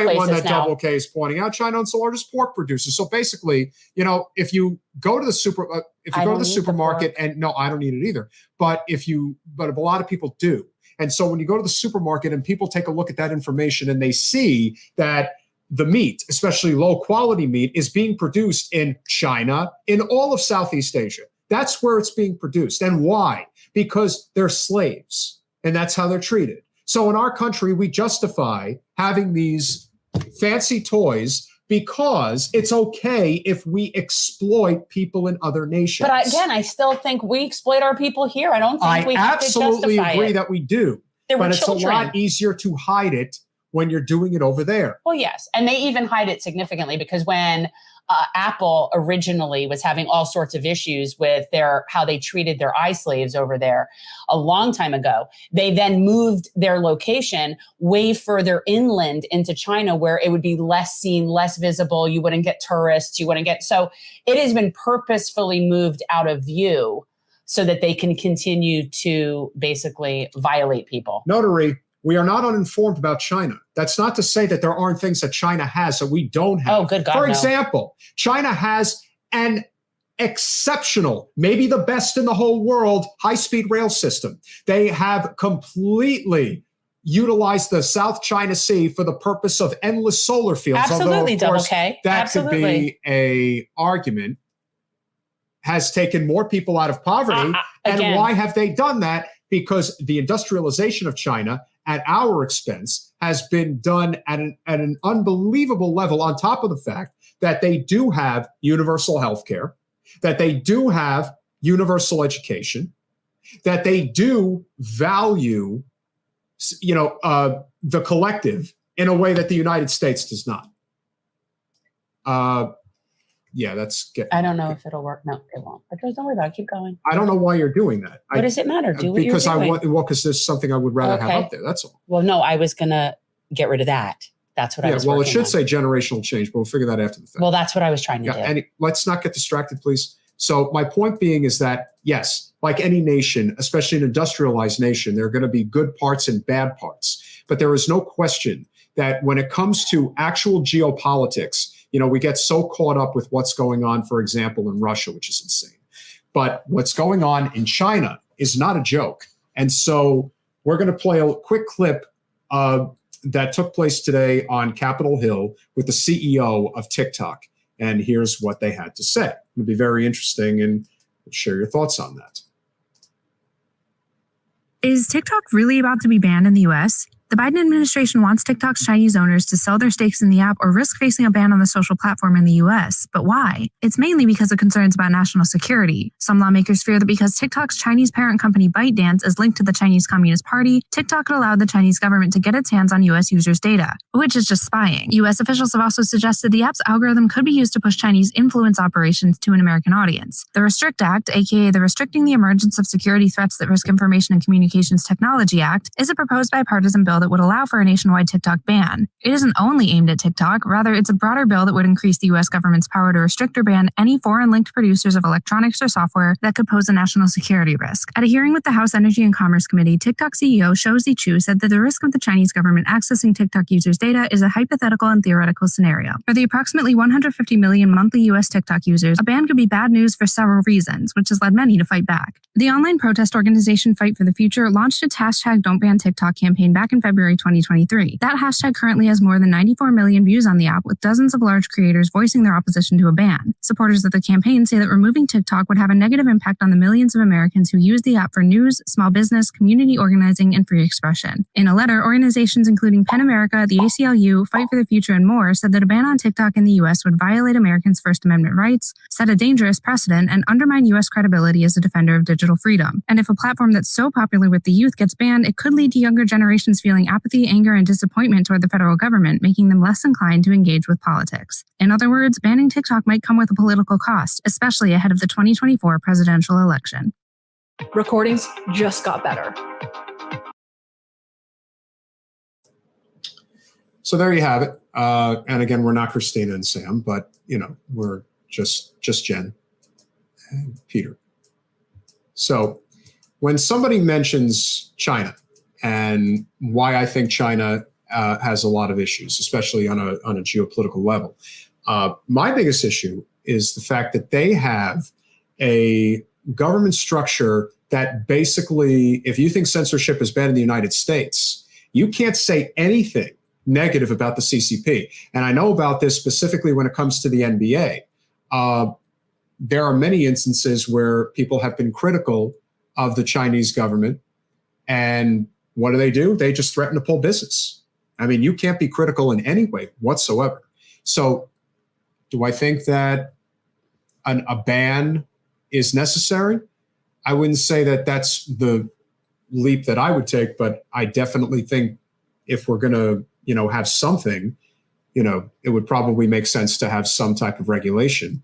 great places one that now. Double K is pointing out. China owns the largest pork producer. So basically, if you go to the supermarket, and no, I don't eat it either. But a lot of people do. And so when you go to the supermarket and people take a look at that information and they see that the meat, especially low quality meat, is being produced in China, in all of Southeast Asia. That's where it's being produced. And why? Because they're slaves, and that's how they're treated. So in our country, we justify having these fancy toys because it's okay if we exploit people in other nations. But again, I still think we exploit our people here. I don't think we have to justify it. I absolutely agree that we do. But it's children. a lot easier to hide it when you're doing it over there. Well, yes. And they even hide it significantly because when Apple originally was having all sorts of issues with how they treated their slaves over there a long time ago, they then moved their location way further inland into China where it would be less seen, less visible. You wouldn't get tourists. So it has been purposefully moved out of view so that they can continue to basically violate people. Notary, we are not uninformed about China. That's not to say that there aren't things that China has that we don't have. Oh, good God, For example, China has an exceptional, maybe the best in the whole world, high-speed rail system. They have completely utilized the South China Sea for the purpose of endless solar fields. Absolutely, although, of course, Double K. That Absolutely. could be an argument. Has taken more people out of poverty. And why have they done that? Because the industrialization of China at our expense has been done at an unbelievable level, on top of the fact that they do have universal health care, that they do have universal education, that they do value, the collective in a way that the United States does not. I don't know if it'll work. No, it won't. But don't worry about it. Keep going. I don't know why you're doing that. What does it matter? Do what you're doing. Because there's something I would rather have up there. That's all. Well, no, I was going to get rid of that. That's what I was Well, it should say generational change, but we'll figure that after the fact. Well, that's what I was trying to do. And let's not get distracted, please. So my point being is that, yes, like any nation, especially an industrialized nation, there are going to be good parts and bad parts. But there is no question that when it comes to actual geopolitics, we get so caught up with what's going on, for example, in Russia, which is insane. But what's going on in China is not a joke. And so we're going to play a quick clip that took place today on Capitol Hill with the CEO of TikTok. And here's what they had to say. It'll be very interesting, and share your thoughts on that. Is TikTok really about to be banned in the U.S.? The Biden administration wants TikTok's Chinese owners to sell their stakes in the app or risk facing a ban on the social platform in the U.S. But why? It's mainly because of concerns about national security. Some lawmakers fear that because TikTok's Chinese parent company ByteDance is linked to the Chinese Communist Party, TikTok could allow the Chinese government to get its hands on U.S. users' data, which is just spying. U.S. officials have also suggested the app's algorithm could be used to push Chinese influence operations to an American audience. The Restrict Act, aka the Restricting the Emergence of Security Threats That Risk Information and Communications Technology Act, is a proposed bipartisan bill that would allow for a nationwide TikTok ban. It isn't only aimed at TikTok, rather it's a broader bill that would increase the U.S. government's power to restrict or ban any foreign-linked producers of electronics or software that could pose a national security risk. At a hearing with the House Energy and Commerce Committee, TikTok CEO Shou Zi said that the risk of the Chinese government accessing TikTok users' data is a hypothetical and theoretical scenario. For the approximately 150 million monthly U.S. TikTok users, a ban could be bad news for several reasons, which has led many to fight back. The online protest organization Fight for the Future launched its #Don'tBanTikTok campaign back in February 2023. That hashtag currently has more than 94 million views on the app, with dozens of large creators voicing their opposition to a ban. Supporters of the campaign say that removing TikTok would have a negative impact on the millions of Americans who use the app for news, small business, community organizing, and free expression. In a letter, organizations including PEN America, the ACLU, Fight for the Future, and more said that a ban on TikTok in the U.S. would violate Americans' First Amendment rights, set a dangerous precedent, and undermine U.S. credibility as a defender of digital freedom. And if a platform that's so popular with the youth gets banned, it could lead to younger generations feeling apathy, anger, and disappointment toward the federal government, making them less inclined to engage with politics. In other words, banning TikTok might come with a political cost, especially ahead of the 2024 presidential election. Recordings just got better. So there you have it. And again, we're not Christina and Sam, but we're just Jen and Peter. So when somebody mentions China and why I think China has a lot of issues, especially on a geopolitical level. My biggest issue is the fact that they have a government structure that basically, if you think censorship is bad in the United States, you can't say anything negative about the CCP. And I know about this specifically when it comes to the NBA. There are many instances where people have been critical of the Chinese government. And what do? They just threaten to pull business. I mean, you can't be critical in any way whatsoever. So do I think that a ban is necessary? I wouldn't say that that's the leap that I would take, but I definitely think if we're going to, have something, it would probably make sense to have some type of regulation.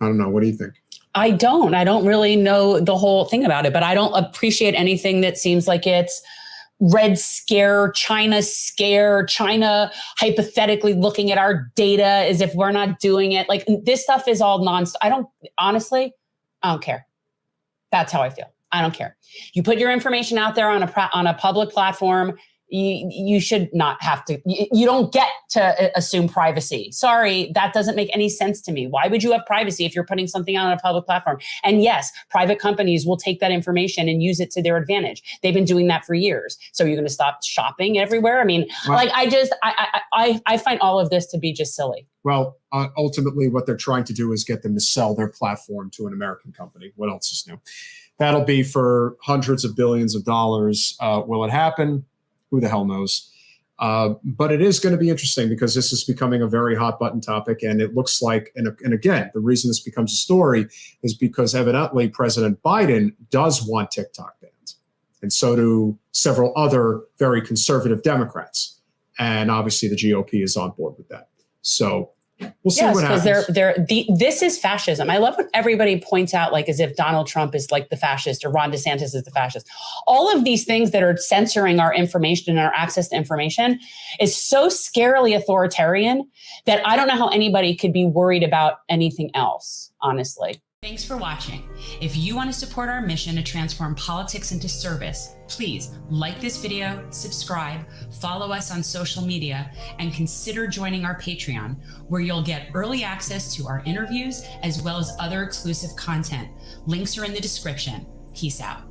I don't know. What do you think? I don't really know the whole thing about it, but I don't appreciate anything that seems like it's Red Scare, China hypothetically looking at our data as if we're not doing it. Like, this stuff is all nonsense. I don't care. That's how I feel. I don't care. You put your information out there on a public platform. You should not have to, you don't get to assume privacy. Sorry, that doesn't make any sense to me. Why would you have privacy if you're putting something on a public platform? And yes, private companies will take that information and use it to their advantage. They've been doing that for years. So you're going to stop shopping everywhere? I mean, well, I find all of this to be just silly. Well, ultimately what they're trying to do is get them to sell their platform to an American company. What else is new? That'll be for hundreds of billions of dollars. Will it happen? Who the hell knows? But it is going to be interesting because this is becoming a very hot button topic. And it looks like, and again, the reason this becomes a story is because evidently President Biden does want TikTok banned. And so do several other very conservative Democrats. And obviously the GOP is on board with that. So we'll see what happens. This is fascism. I love when everybody points out, like, as if Donald Trump is like the fascist or Ron DeSantis is the fascist. All of these things that are censoring our information and our access to information is so scarily authoritarian that I don't know how anybody could be worried about anything else, honestly. Thanks for watching. If you want to support our mission to transform politics into service, please like this video, subscribe, follow us on social media, and consider joining our Patreon, where you'll get early access to our interviews as well as other exclusive content. Links are in the description. Peace out.